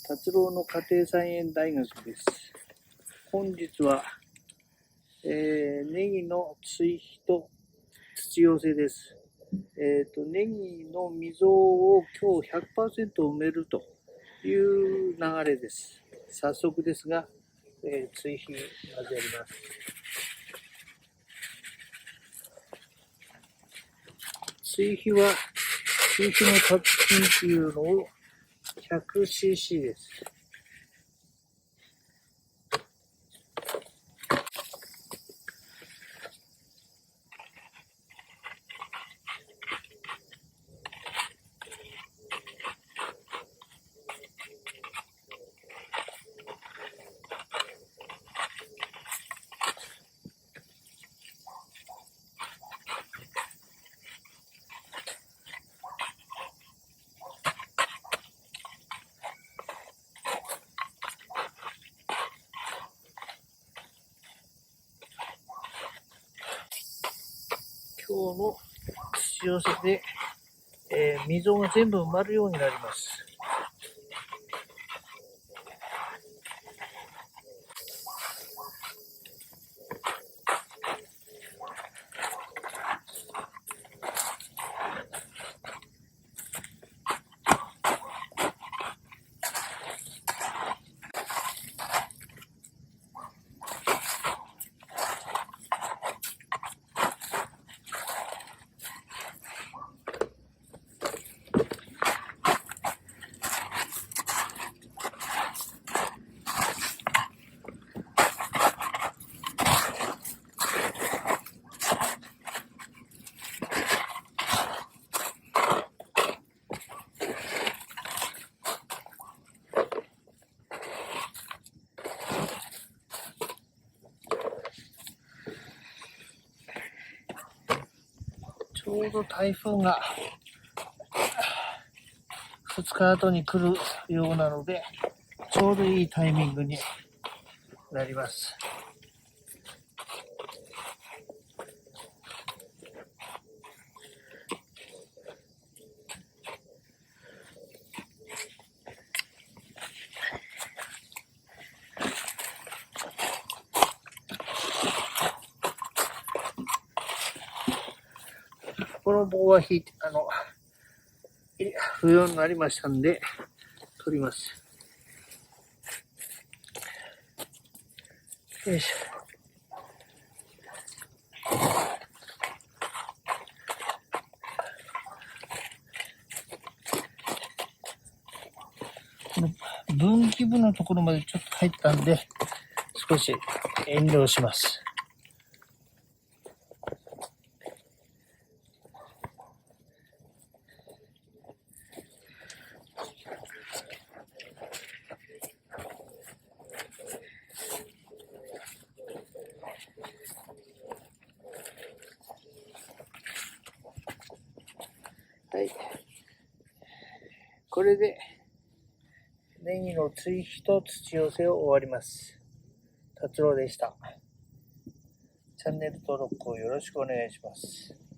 タツローの家庭菜園大学です。本日は、ネギの追肥と土寄せです。ネギの溝を今日 100% 埋めるという流れです。早速ですが、追肥まずやります。追肥は追肥のタツキンというのを 100cc です。今日の土寄せで、溝が全部埋まるようになります。ちょうど台風が2日後に来るようなので、ちょうどいいタイミングになります。この棒は引いて、不要になりましたんで、取ります。よいしょ。分岐部のところまでちょっと入ったんで、少し遠慮します。はい。これでネギの追肥と土寄せを終わります。達郎でした。チャンネル登録をよろしくお願いします。